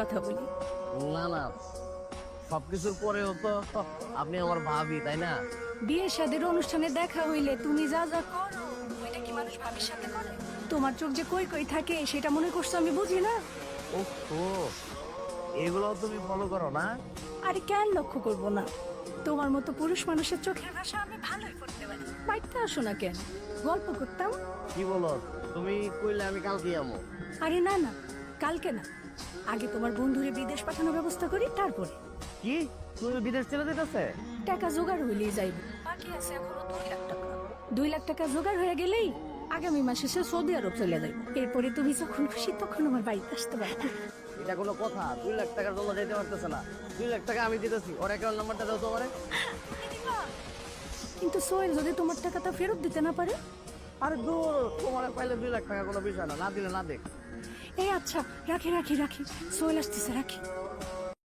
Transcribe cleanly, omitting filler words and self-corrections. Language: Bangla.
কথা বলি। না না, সবকিছুর পরেও তো আপনি আমার ভাবি, তাই না? বিয়ে শাদীর অনুষ্ঠানে দেখা হইলে তুমি যা যা করো ওইটা কি মানুষ ভাবির সাথে করে? তোমার চোখ যে কই কই থাকে সেটা মনে করছো আমি বুঝি না? ওহো, এগুলো তুমি ফলো করো না? আরে কেন লক্ষ্য করবো না? তোমার মতো পুরুষ মানুষের চোখের ভাষা আমি ভালোই করতে পারি। বাড়িতে আসো না কেন, গল্প করতাম। কি বলো, তুমি কইলে আমি কালকে যাবো। আরে না না, কালকে না, আগে তোমার বন্ধুরে বিদেশ পাঠানোর ব্যবস্থা করি তারপরে। কি, তুমি বিদেশ চলে যেতেছে? টাকা জোগাড় হইলেই যাইব। বাকি আছে এখনো 2 লাখ টাকা। 2 লাখ টাকা জোগাড় হয়ে গেলেই আগামী মাসে সে সৌদি আরব চলে যাইব। এরপরে তুমি যখন খুশি তখন আমার বাড়িতে আসতে পারবে। এটা কোনো কথা? 2 লাখ টাকার জন্য যেতে পারতেছে না। 2 লাখ টাকা আমি দিতেছি, ওর অ্যাকাউন্ট নাম্বারটা দাও তোমারে। কিন্তু সোহেল যদি তোমার টাকাটা ফেরত দিতে না পারে? আরে দূর, তোমার পাইলে 2 লাখ টাকা কোনো বিষয় না, না দিলে না দেখ। এই আচ্ছা, রাখি রাখি রাখি, সোহেল আসতেছে, রাখি।